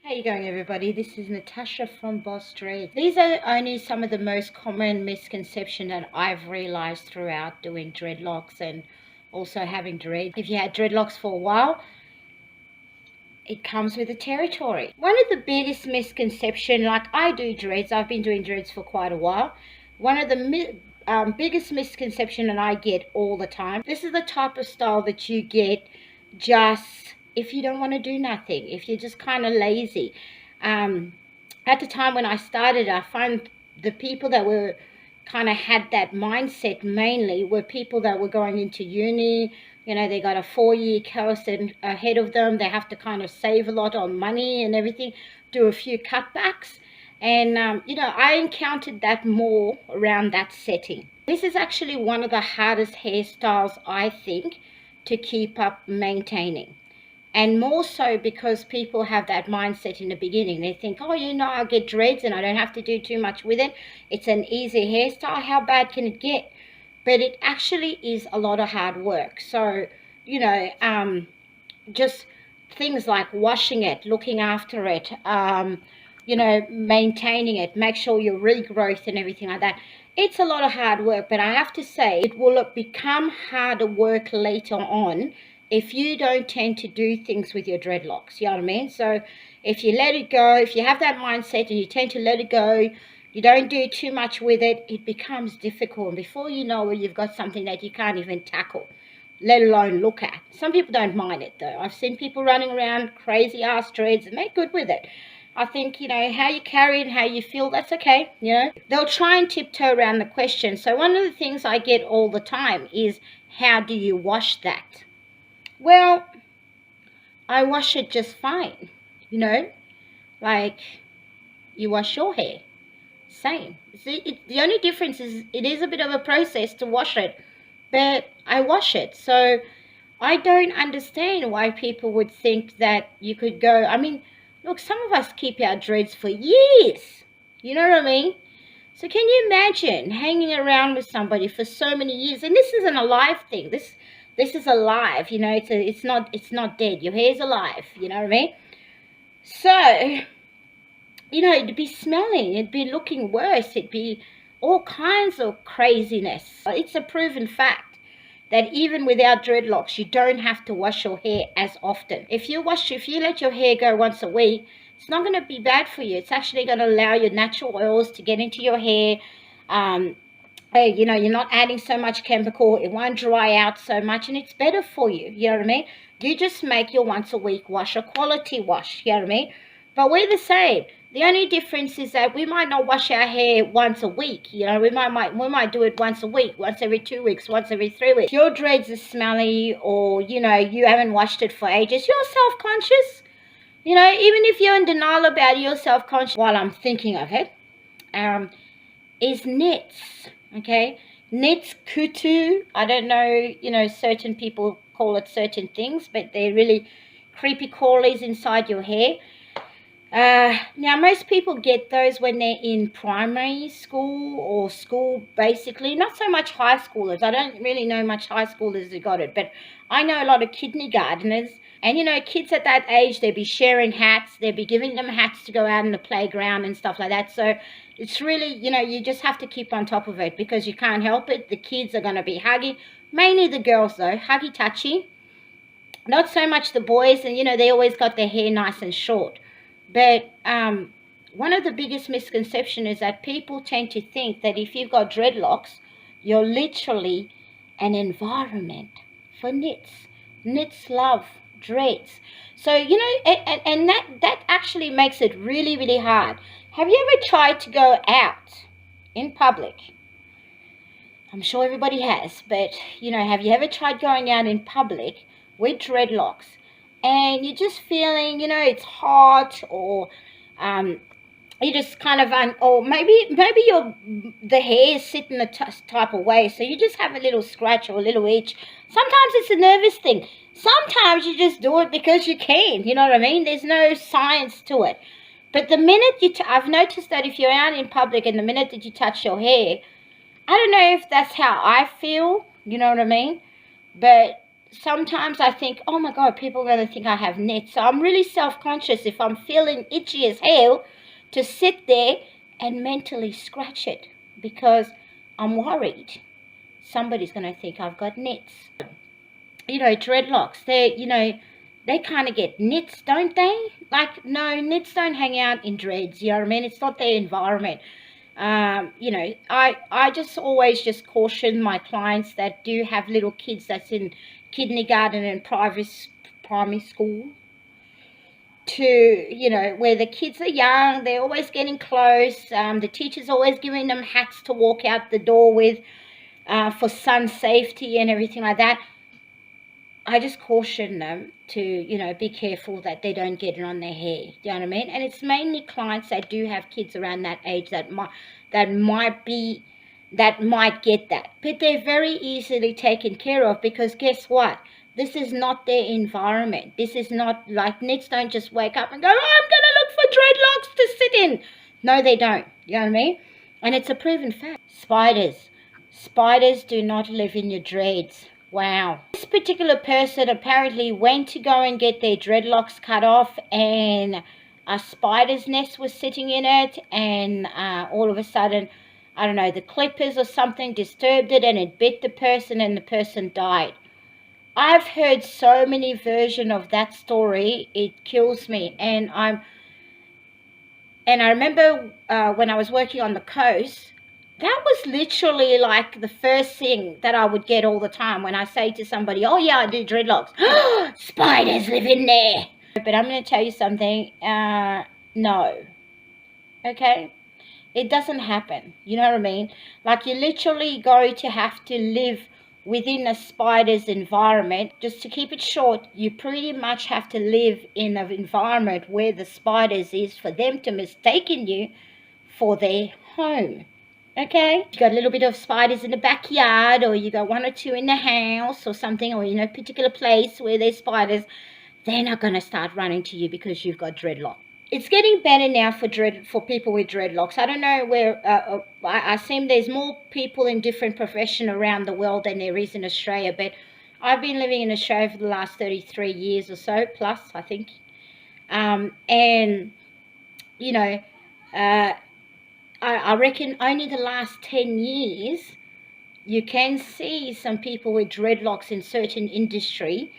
How you going, everybody? This is Natasha from Boss Dread. These are only some of the most common misconceptions that I've realized throughout doing dreadlocks and also having dread. If you had dreadlocks for a while, it comes with the territory. One of the biggest misconceptions, like I do dreads, I've been doing dreads for quite a while. One of the biggest misconception that I get all the time, this is the type of style that you get just if you don't want to do nothing, if you're just kind of lazy. At the time when I started, I found the people that were kind of had that mindset mainly were people that were going into uni. You know, they got a 4-year course ahead of them. They have to kind of save a lot on money and everything, do a few cutbacks. And, you know, I encountered that more around that setting. This is actually one of the hardest hairstyles, I think, to keep up maintaining. And more so because people have that mindset in the beginning. They think, oh, you know, I'll get dreads and I don't have to do too much with it. It's an easy hairstyle. How bad can it get? But it actually is a lot of hard work. So, you know, just things like washing it, looking after it, you know, maintaining it, make sure your regrowth and everything like that. It's a lot of hard work, but I have to say it will become harder work later on if you don't tend to do things with your dreadlocks. You know what I mean? So if you let it go, if you have that mindset and you tend to let it go, you don't do too much with it, it becomes difficult. And before you know it, you've got something that you can't even tackle, let alone look at. Some people don't mind it, though. I've seen people running around crazy-ass dreads, and they're good with it. I think, you know, how you carry it, how you feel, that's okay, you know. They'll try and tiptoe around the question. So one of the things I get all the time is, how do you wash that? Well, I wash it just fine, you know, like you wash your hair, same. See, the only difference is it is a bit of a process to wash it, but I wash it. So I don't understand why people would think that you could go, I mean, look, some of us keep our dreads for years, you know what I mean? So can you imagine hanging around with somebody for so many years? And this isn't a live thing. This is alive, you know. It's not dead. Your hair's alive, you know what I mean? So, you know, it'd be smelling, it'd be looking worse, it'd be all kinds of craziness. It's a proven fact that even without dreadlocks, you don't have to wash your hair as often. If you let your hair go once a week, it's not going to be bad for you. It's actually going to allow your natural oils to get into your hair. You know, you're not adding so much chemical. It won't dry out so much, and it's better for you. You know what I mean? You just make your once a week wash a quality wash. You know what I mean? But we're the same. The only difference is that we might not wash our hair once a week. You know, we might do it once a week, once every 2 weeks, once every 3 weeks. If your dreads are smelly, or, you know, you haven't washed it for ages, you're self-conscious. You know, even if you're in denial about it, you're self-conscious. While I'm thinking of it, is knits. Okay, knits, kutu. I don't know, you know, certain people call it certain things, but they're really creepy crawlies inside your hair. Now, most people get those when they're in primary school or school, basically. Not so much high schoolers. I don't really know much high schoolers who got it, but I know a lot of kindergarteners. And, you know, kids at that age, they'd be sharing hats. They'd be giving them hats to go out in the playground and stuff like that. So it's really, you know, you just have to keep on top of it because you can't help it. The kids are going to be huggy. Mainly the girls, though. Huggy-touchy. Not so much the boys. And, you know, they always got their hair nice and short. But one of the biggest misconceptions is that people tend to think that if you've got dreadlocks, you're literally an environment for knits. Knits love dreads. So, you know, and that actually makes it really, really hard. Have you ever tried to go out in public? I'm sure everybody has, but, you know, have you ever tried going out in public with dreadlocks? And you're just feeling, you know, it's hot, or you just kind of, or maybe the hair is sitting a type of way, so you just have a little scratch or a little itch. Sometimes it's a nervous thing. Sometimes you just do it because you can, you know what I mean? There's no science to it. But the minute I've noticed that if you're out in public and the minute that you touch your hair, I don't know if that's how I feel, you know what I mean? But sometimes I think, oh my God, people are going to think I have nets. So I'm really self-conscious if I'm feeling itchy as hell to sit there and mentally scratch it, because I'm worried somebody's going to think I've got nets. You know, dreadlocks, they kind of get nits, don't they? Like, no, nits don't hang out in dreads, you know what I mean? It's not their environment. You know, I just always just caution my clients that do have little kids that's in kindergarten and primary school, to, you know, where the kids are young, they're always getting close. The teacher's always giving them hats to walk out the door with, for sun safety and everything like that. I just caution them to, you know, be careful that they don't get it on their hair. Do you know what I mean? And it's mainly clients that do have kids around that age that might get that. But they're very easily taken care of, because guess what? This is not their environment. This is not like, nits don't just wake up and go, oh, I'm going to look for dreadlocks to sit in. No, they don't. You know what I mean? And it's a proven fact. Spiders. Spiders do not live in your dreads. Wow. This particular person apparently went to go and get their dreadlocks cut off, and a spider's nest was sitting in it, and all of a sudden, I don't know, the clippers or something disturbed it and it bit the person, and the person died. I've heard so many versions of that story, it kills me. And I remember when I was working on the coast, that was literally like the first thing that I would get all the time when I say to somebody, oh yeah, I do dreadlocks. Spiders live in there. But I'm going to tell you something. No. Okay? It doesn't happen. You know what I mean? Like, you literally go to have to live within a spider's environment. Just to keep it short, you pretty much have to live in an environment where the spiders is for them to mistaken you for their home. Okay, you got a little bit of spiders in the backyard, or you got one or two in the house or something, or in a particular place where there's spiders, they're not going to start running to you because you've got dreadlock. It's getting better now for people with dreadlocks. I don't know where, I assume there's more people in different professions around the world than there is in Australia, but I've been living in Australia for the last 33 years or so, plus, I think. And, you know, I reckon only the last 10 years you can see some people with dreadlocks in certain industry,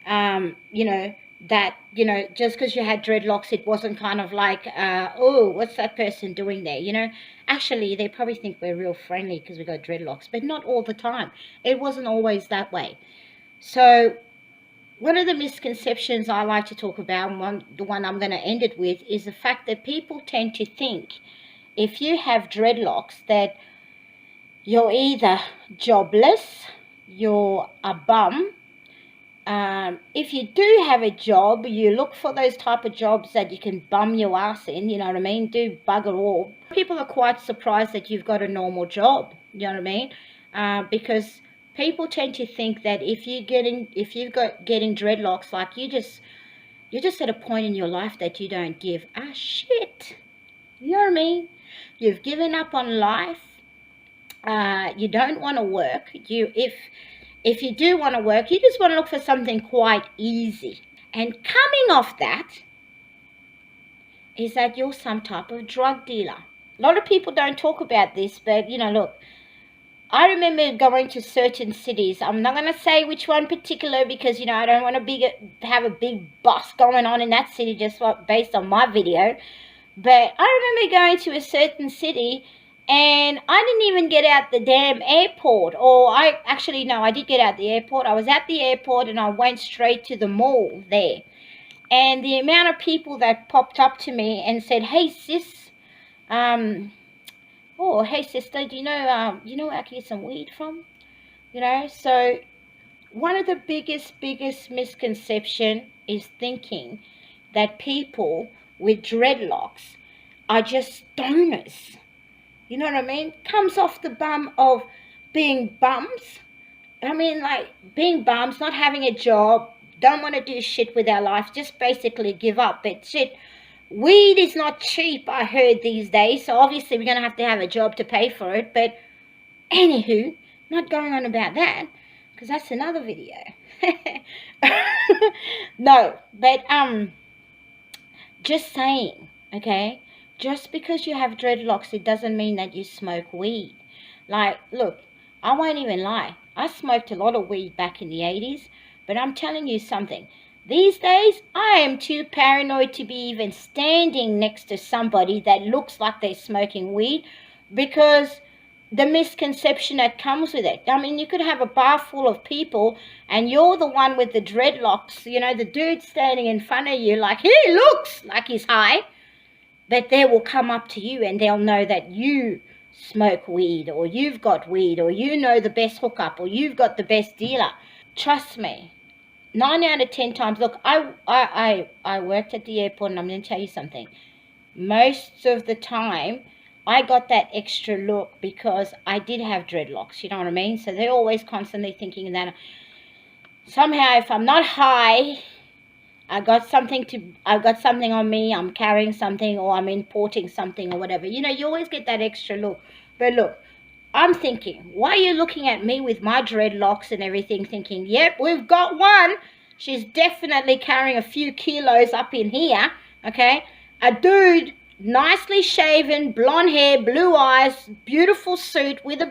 you know, that, you know, just because you had dreadlocks, it wasn't kind of like, oh, what's that person doing there? You know, actually, they probably think we're real friendly because we got dreadlocks, but not all the time. It wasn't always that way. So one of the misconceptions I like to talk about, the one I'm going to end it with, is the fact that people tend to think if you have dreadlocks that you're either jobless, you're a bum. If you do have a job, you look for those type of jobs that you can bum your ass in, you know what I mean, do bugger all. People are quite surprised that you've got a normal job, you know what I mean, because people tend to think that if you're getting dreadlocks, like you're just at a point in your life that you don't give a shit, you know what I mean. You've given up on life. You don't want to work. If you do want to work, you just want to look for something quite easy. And coming off that is that you're some type of drug dealer. A lot of people don't talk about this, but, you know, look, I remember going to certain cities. I'm not going to say which one particular because, you know, I don't want to have a big bust going on in that city just based on my video. But I remember going to a certain city and I didn't even get out the damn airport. Or I did get out the airport. I was at the airport and I went straight to the mall there. And the amount of people that popped up to me and said, hey sis, oh hey sister, do you know where I can get some weed from? You know, so one of the biggest misconception is thinking that people with dreadlocks are just stoners. You know what I mean? Comes off the bum of being bums. I mean, like, being bums, not having a job, don't want to do shit with our life, just basically give up. But shit, weed is not cheap, I heard, these days, so obviously we're going to have a job to pay for it. But anywho, not going on about that, because that's another video. No, but just saying, okay? Just because you have dreadlocks, it doesn't mean that you smoke weed. Like, look, I won't even lie. I smoked a lot of weed back in the 80s, but I'm telling you something. These days, I am too paranoid to be even standing next to somebody that looks like they're smoking weed, because the misconception that comes with it. I mean, you could have a bar full of people and you're the one with the dreadlocks, you know, the dude standing in front of you like, he looks like he's high, but they will come up to you and they'll know that you smoke weed, or you've got weed, or you know the best hookup, or you've got the best dealer. Trust me, 9 out of 10 times, look, I worked at the airport, and I'm going to tell you something. Most of the time, I got that extra look because I did have dreadlocks, you know what I mean? So they're always constantly thinking that somehow if I'm not high, I've got something on me, I'm carrying something, or I'm importing something, or whatever. You know, you always get that extra look. But look, I'm thinking, why are you looking at me with my dreadlocks and everything, thinking, yep, we've got one. She's definitely carrying a few kilos up in here, okay? A dude, nicely shaven, blonde hair, blue eyes, beautiful suit with a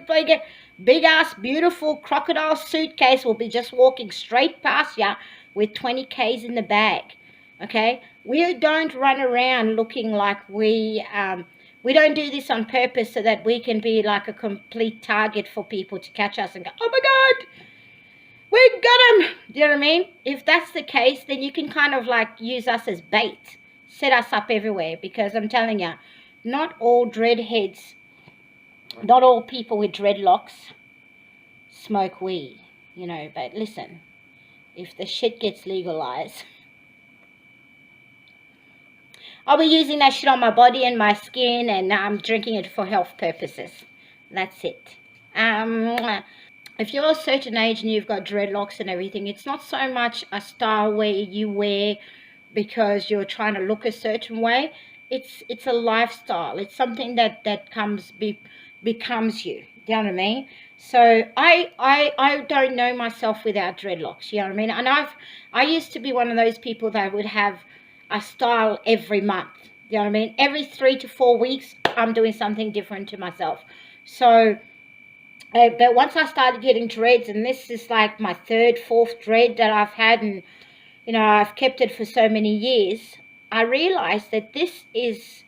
big ass, beautiful crocodile suitcase will be just walking straight past you with 20 Ks in the bag, okay? We don't run around looking like we don't do this on purpose so that we can be like a complete target for people to catch us and go, oh my God, we got him. Do you know what I mean? If that's the case, then you can kind of like use us as bait, set us up everywhere, because I'm telling you, not all dreadheads, not all people with dreadlocks smoke weed, you know. But listen, if the shit gets legalized, I'll be using that shit on my body and my skin, and I'm drinking it for health purposes. That's it. If you're a certain age and you've got dreadlocks and everything, it's not so much a style where you wear because you're trying to look a certain way. It's a lifestyle. It's something that becomes you. Do you know what I mean? So I don't know myself without dreadlocks. You know what I mean? And I used to be one of those people that would have a style every month. You know what I mean? Every 3 to 4 weeks, I'm doing something different to myself. So, but once I started getting dreads, and this is like my 3rd, 4th dread that I've had, and you know, I've kept it for so many years, I realized that this is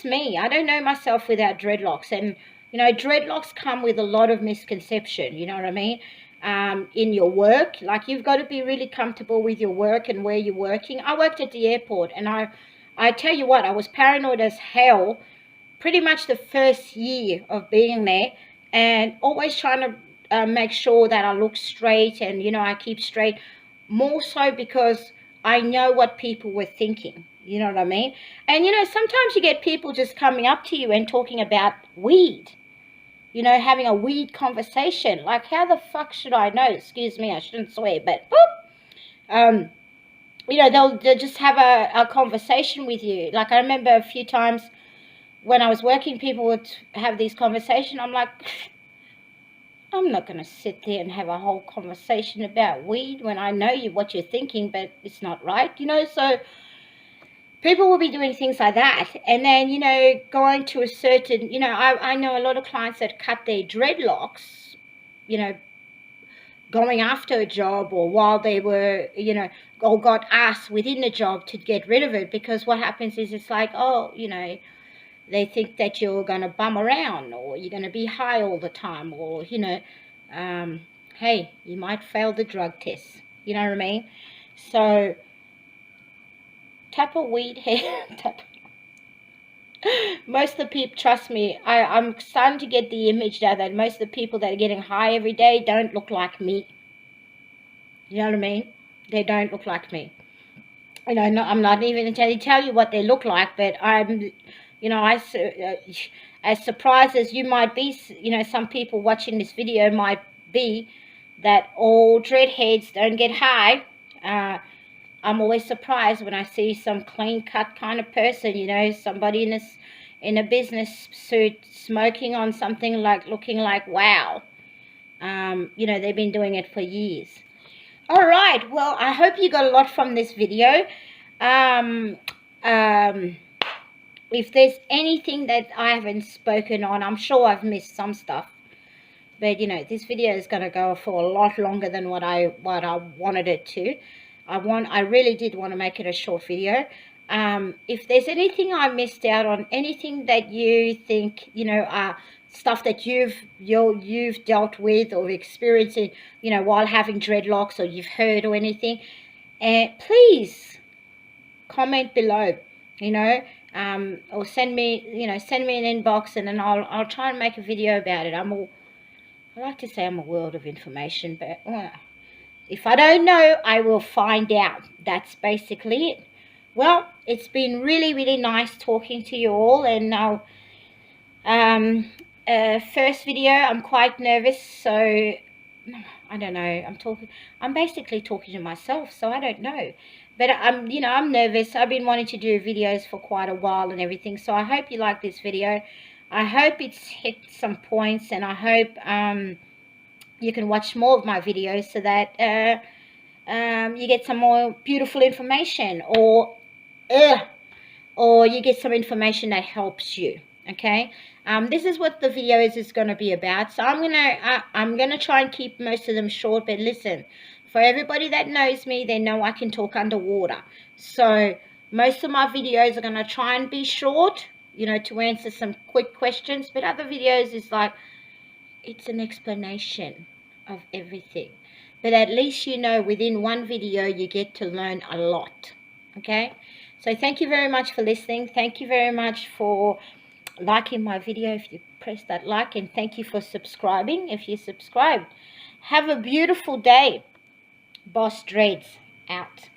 me. I don't know myself without dreadlocks. And you know, dreadlocks come with a lot of misconception, you know what I mean? In your work, like you've got to be really comfortable with your work and where you're working. I worked at the airport, and I tell you what, I was paranoid as hell pretty much the first year of being there, and always trying to make sure that I look straight and, you know, I keep straight, more so because I know what people were thinking, you know what I mean? And, you know, sometimes you get people just coming up to you and talking about weed, you know, having a weed conversation. Like, how the fuck should I know? Excuse me, I shouldn't swear, but boop. You know, they'll just have a conversation with you. Like, I remember a few times when I was working, people would have these conversations. I'm like, I'm not going to sit there and have a whole conversation about weed when I know what you're thinking, but it's not right, you know. So people will be doing things like that. And then, you know, going to a certain, you know, I know a lot of clients that cut their dreadlocks, you know, going after a job, or while they were, you know, or got asked within the job to get rid of it, because what happens is it's like, oh, you know, they think that you're going to bum around, or you're going to be high all the time, or, you know, hey, you might fail the drug test. You know what I mean? So, tap a weed hair. Most of the people, trust me, I'm starting to get the image now that most of the people that are getting high every day don't look like me. You know what I mean? They don't look like me. You know, no, I'm not even going to tell you what they look like, but I'm, you know, as surprised as you might be, you know, some people watching this video might be, that all dreadheads don't get high. I'm always surprised when I see some clean-cut kind of person, you know, somebody in a business suit smoking on something like, looking like, wow. You know, they've been doing it for years. All right, well, I hope you got a lot from this video. Um, if there's anything that I haven't spoken on, I'm sure I've missed some stuff. But, you know, this video is going to go for a lot longer than what I wanted it to. I really did want to make it a short video. If there's anything I missed out on, anything that you think, you know, stuff that you've dealt with or experiencing, you know, while having dreadlocks, or you've heard or anything, please comment below, you know, or send me an inbox, and then I'll try and make a video about it. I like to say I'm a world of information, but if I don't know, I will find out. That's basically it. Well, it's been really, really nice talking to you all, and now, first video, I'm quite nervous, so I don't know. I'm basically talking to myself, so I don't know. But I'm nervous. I've been wanting to do videos for quite a while and everything, so I hope you like this video. I hope it's hit some points, and I hope you can watch more of my videos so that you get some more beautiful information, or you get some information that helps you. Okay, this is what the videos is going to be about. So I'm gonna try and keep most of them short. But listen, for everybody that knows me, they know I can talk underwater. So most of my videos are going to try and be short, you know, to answer some quick questions. But other videos is like, it's an explanation of everything. But at least, you know, within one video, you get to learn a lot. Okay? So thank you very much for listening. Thank you very much for liking my video if you press that like. And thank you for subscribing if you subscribed. Have a beautiful day. Boss Dreads out.